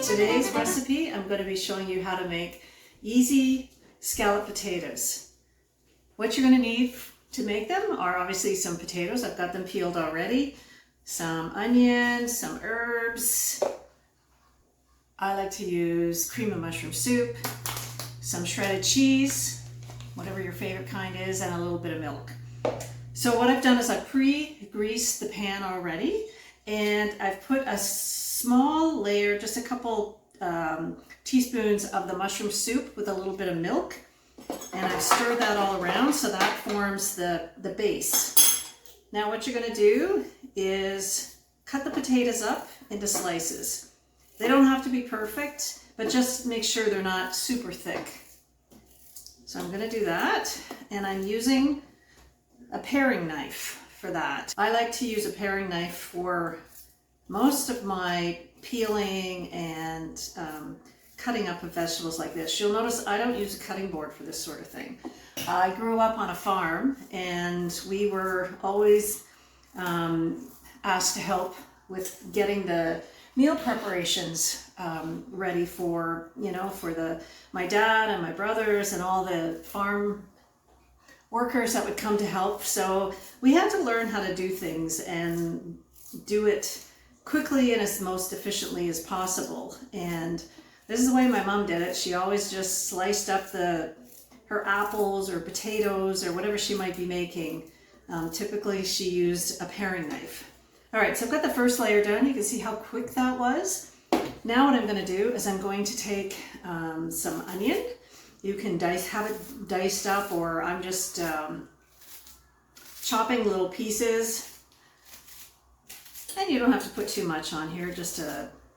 Today's recipe, I'm going to be showing you how to make easy scalloped potatoes. What you're going to need to make them are obviously some potatoes. I've got them peeled already. Some onions, some herbs. I like to use cream of mushroom soup, some shredded cheese, whatever your favorite kind is, and a little bit of milk. So what I've done is I've pre-greased the pan already, and I've put a small layer, just a couple teaspoons of the mushroom soup with a little bit of milk, and I've stirred that all around so that forms the base. Now what you're going to do is cut the potatoes up into slices. They don't have to be perfect, but just make sure they're not super thick. So I'm going to do that, and I'm using a paring knife for that. I like to use a paring knife for most of my peeling and cutting up of vegetables like this. You'll notice I don't use a cutting board for this sort of thing. I grew up on a farm, and we were always asked to help with getting the meal preparations ready for, for my dad and my brothers and all the farm workers that would come to help. So we had to learn how to do things and do it quickly and as most efficiently as possible. And this is the way my mom did it. She always just sliced up her apples or potatoes or whatever she might be making. Typically she used a paring knife. All right, so I've got the first layer done. You can see how quick that was. Now what I'm going to do is I'm going to take some onion. You can have it diced up, or I'm just chopping little pieces. And you don't have to put too much on here, just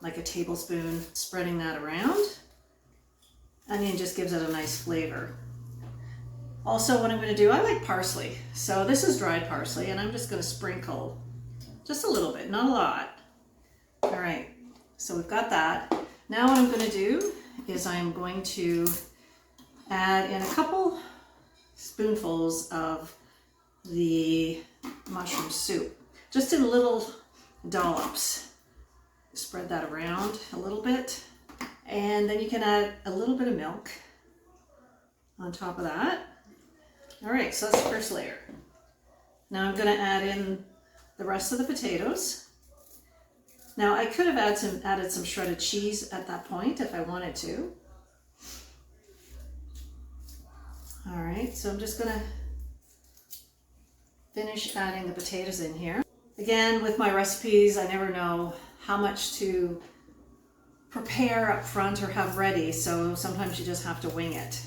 like a tablespoon, spreading that around. Onion just gives it a nice flavor. Also, what I'm going to do, I like parsley. So this is dried parsley, and I'm just going to sprinkle just a little bit, not a lot. All right, so we've got that. Now what I'm going to do is I'm going to add in a couple spoonfuls of the mushroom soup, just in little dollops. Spread that around a little bit, and then you can add a little bit of milk on top of that. All right, so that's the first layer. Now I'm going to add in the rest of the potatoes. Now I could have added some shredded cheese at that point if I wanted to. All right, so I'm just going to finish adding the potatoes in here. Again, with my recipes, I never know how much to prepare up front or have ready, so sometimes you just have to wing it.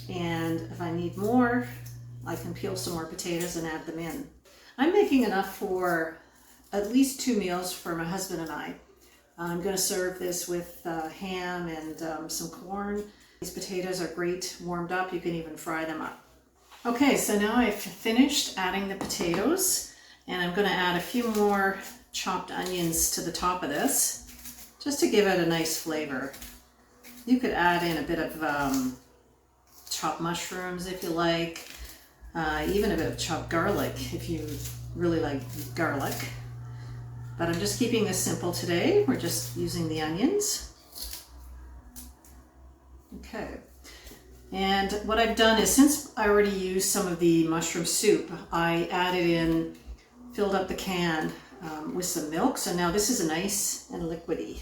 And if I need more, I can peel some more potatoes and add them in. I'm making enough for at least 2 meals for my husband and I. I'm going to serve this with ham and some corn. These potatoes are great warmed up. You can even fry them up. Okay, so now I've finished adding the potatoes, and I'm going to add a few more chopped onions to the top of this, just to give it a nice flavor. You could add in a bit of chopped mushrooms if you like, even a bit of chopped garlic if you really like garlic. But I'm just keeping this simple today. We're just using the onions. Okay. And what I've done is, since I already used some of the mushroom soup, I filled up the can with some milk. So now this is nice and liquidy.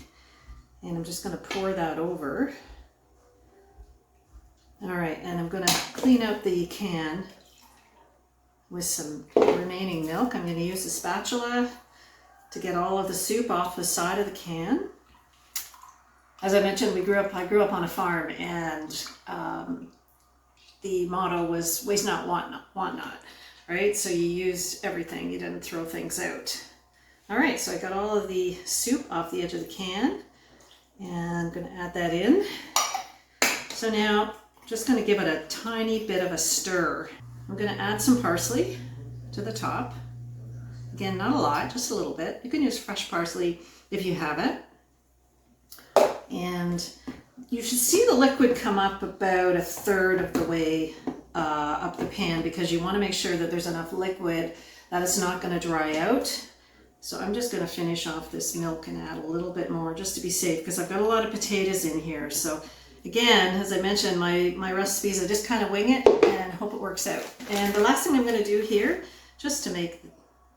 And I'm just going to pour that over. All right, and I'm going to clean out the can with some remaining milk. I'm going to use a spatula to get all of the soup off the side of the can. As I mentioned, I grew up on a farm, and the motto was waste not, want not, right? So you used everything, you didn't throw things out. All right, so I got all of the soup off the edge of the can, and I'm gonna add that in. So now, just gonna give it a tiny bit of a stir. I'm gonna add some parsley to the top. Again, not a lot, just a little bit. You can use fresh parsley if you have it. And you should see the liquid come up about 1/3 of the way up the pan, because you want to make sure that there's enough liquid that it's not going to dry out. So I'm just going to finish off this milk and add a little bit more just to be safe, because I've got a lot of potatoes in here. So again, as I mentioned, my recipes, I just kind of wing it and hope it works out. And the last thing I'm going to do here, just to make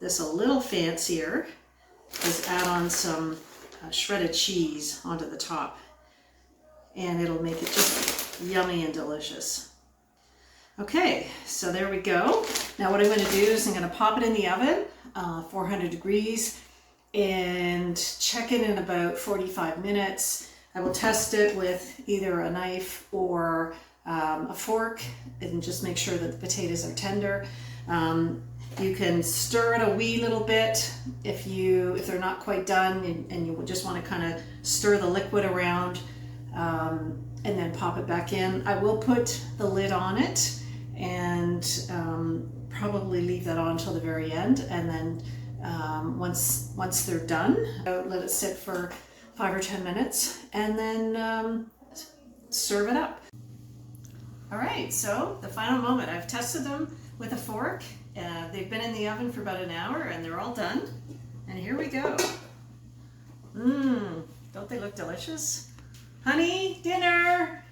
this a little fancier, is add on some shredded cheese onto the top. And it'll make it just yummy and delicious. Okay, so there we go. Now what I'm going to do is I'm going to pop it in the oven, 400 degrees, and check it in about 45 minutes. I will test it with either a knife or a fork and just make sure that the potatoes are tender. You can stir it a wee little bit if they're not quite done and you just want to kind of stir the liquid around, and then pop it back in. I will put the lid on it and probably leave that on until the very end, and then once they're done, let it sit for 5 or 10 minutes, and then serve it up. All right, so the final moment. I've tested them with a fork. They've been in the oven for about an hour and they're all done. And here we go. Don't they look delicious? Honey, dinner!